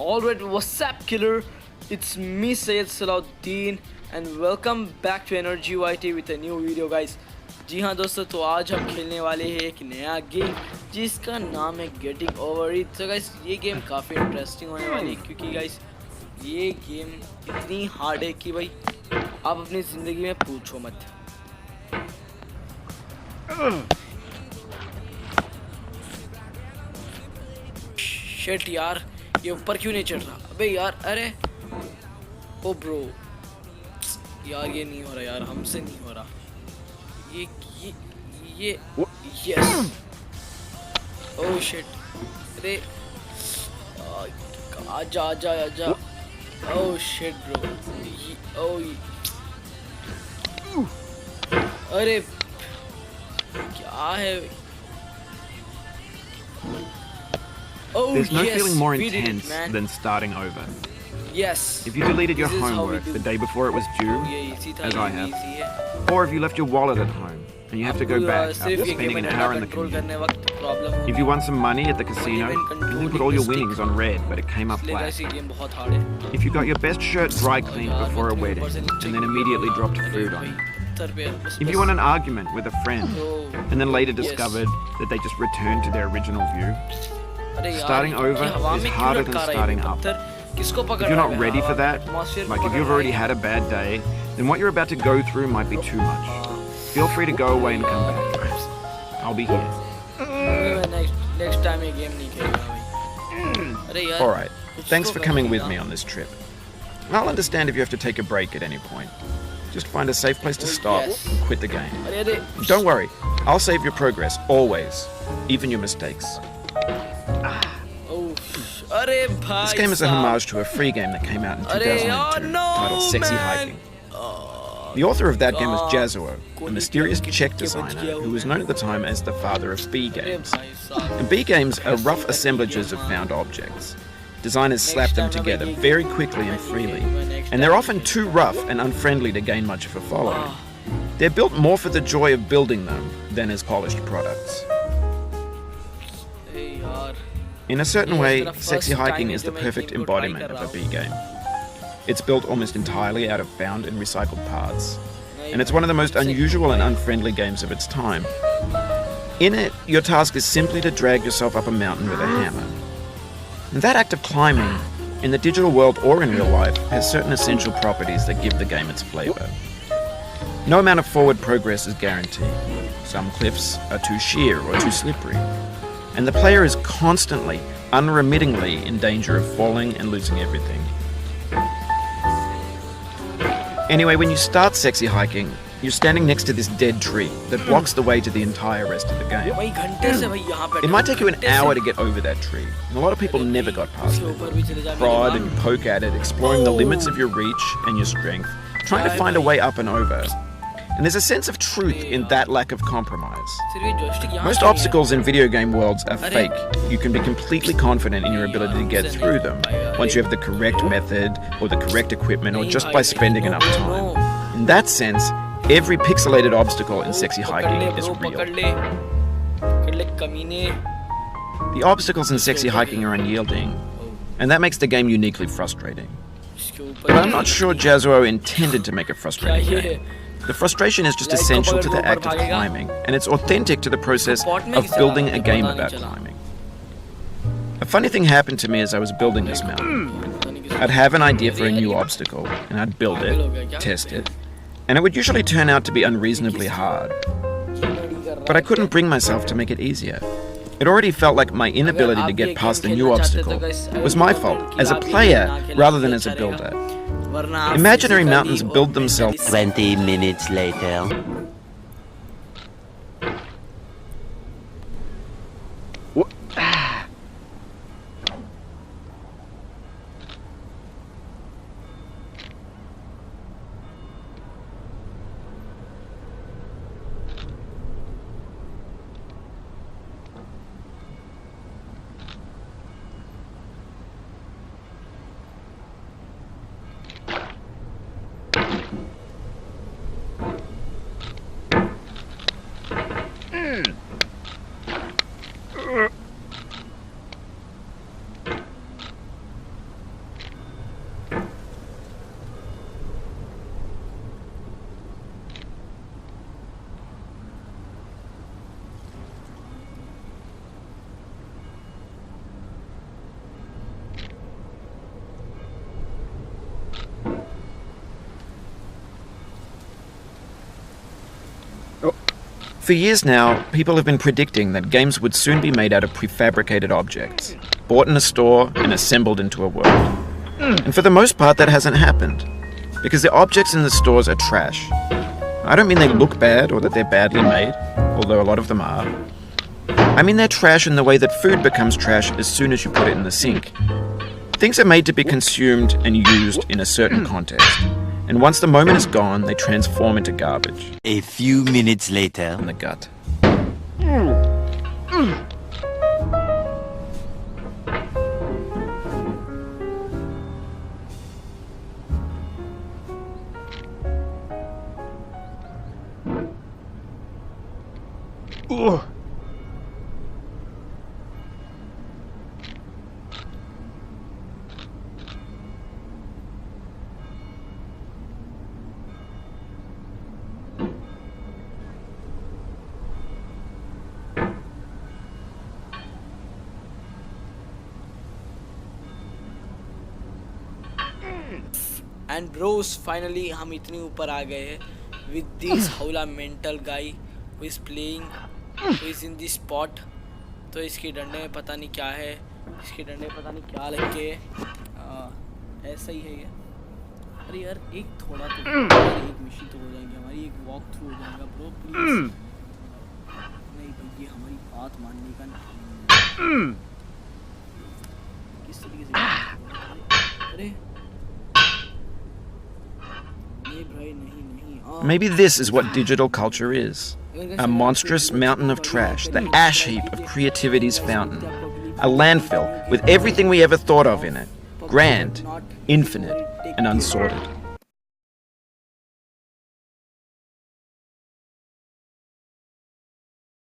Alright, what's up killer? It's me Syed Salahuddin and welcome back to Energy YT with a new video guys. जी हाँ दोस्तों, तो आज हम खेलने वाले हैं एक नया गेम जिसका नाम है गेटिंग ओवर इट। तो गाइस ये गेम काफ़ी इंटरेस्टिंग होने वाली है क्योंकि गाइस ये गेम इतनी हार्ड है कि भाई आप अपनी ज़िंदगी में पूछो मत। शिट यार, ये ऊपर क्यों नहीं चढ़ रहा? अबे यार, अरे ओ ब्रो यार, ये नहीं हो रहा यार, हमसे नहीं हो रहा ये यस। ओह शिट, अरे आजा आजा आजा। ओह शिट ब्रो, अरे क्या है? Oh, There's no yes, feeling more we did it, intense man. than starting over. Yes. If you deleted your This is how we homework do. the day before it was due, as I have, or if you left your wallet at home and you have to go back after spending an hour in the commute. If you won some money at the casino and you put all your winnings on red but it came up flat. If you got your best shirt dry cleaned before a wedding and then immediately dropped food on it. If you won an argument with a friend and then later discovered that they just returned to their original view. Starting over is harder than starting up. If you're not ready for that, like if you've already had a bad day, then what you're about to go through might be too much. Feel free to go away and come back. I'll be here. Next time ये game नहीं खेलेगा। Alright, thanks for coming with me on this trip. I'll understand if you have to take a break at any point. Just find a safe place to stop and quit the game. Don't worry, I'll save your progress, always, even your mistakes. This game is a homage to a free game that came out in 2002 titled Sexy Hiking. The author of that game was Draciel, a mysterious Czech designer who was known at the time as the father of B games. And B games are rough assemblages of found objects. Designers slap them together very quickly and freely, and they're often too rough and unfriendly to gain much of a following. They're built more for the joy of building them than as polished products. In a certain way, Sexy Hiking is the perfect embodiment of a B game. It's built almost entirely out of found and recycled parts, and it's one of the most unusual and unfriendly games of its time. In it, your task is simply to drag yourself up a mountain with a hammer. And that act of climbing, in the digital world or in real life, has certain essential properties that give the game its flavour. No amount of forward progress is guaranteed. Some cliffs are too sheer or too slippery. And the player is constantly, unremittingly in danger of falling and losing everything. Anyway, when you start Sexy Hiking, you're standing next to this dead tree that blocks the way to the entire rest of the game. It might take you an hour to get over that tree, and a lot of people never got past it. Prod and poke at it, exploring the limits of your reach and your strength, trying to find a way up and over. And there's a sense of truth in that lack of compromise. Most obstacles in video game worlds are fake. You can be completely confident in your ability to get through them once you have the correct method or the correct equipment or just by spending enough time. In that sense, every pixelated obstacle in Sexy Hiking is real. The obstacles in Sexy Hiking are unyielding, and that makes the game uniquely frustrating. But I'm not sure Draciel intended to make a frustrating game. The frustration is just essential to the act of climbing, and it's authentic to the process of building a game about climbing. A funny thing happened to me as I was building this mountain. I'd have an idea for a new obstacle, and I'd build it, test it, and it would usually turn out to be unreasonably hard. But I couldn't bring myself to make it easier. It already felt like my inability to get past the new obstacle was my fault as a player rather than as a builder. Imaginary mountains build themselves. 20 minutes later. For years now, people have been predicting that games would soon be made out of prefabricated objects, bought in a store and assembled into a world. And for the most part, that hasn't happened, because the objects in the stores are trash. I don't mean they look bad or that they're badly made, although a lot of them are. I mean they're trash in the way that food becomes trash as soon as you put it in the sink. Things are made to be consumed and used in a certain context, and once the moment is gone, they transform into garbage. A few minutes later. In the gut. And Bros finally हम इतने ऊपर आ गए हैं with this हौला mental guy who is playing who is in this spot. तो इसके डंडे में पता नहीं क्या है, इसके डंडे में पता नहीं क्या लग के ऐसा ही है ये. अरे यार एक थोड़ा तो एक मिशन तो हो जाएगी हमारी, एक वॉक थ्रू हो जाएगा ब्रो प्लीज. नहीं भाई ये हमारी बात मानने का नहीं. किस तरीके से अरे Maybe this is what digital culture is. A monstrous mountain of trash, the ash heap of creativity's fountain. A landfill with everything we ever thought of in it. Grand, infinite, and unsorted.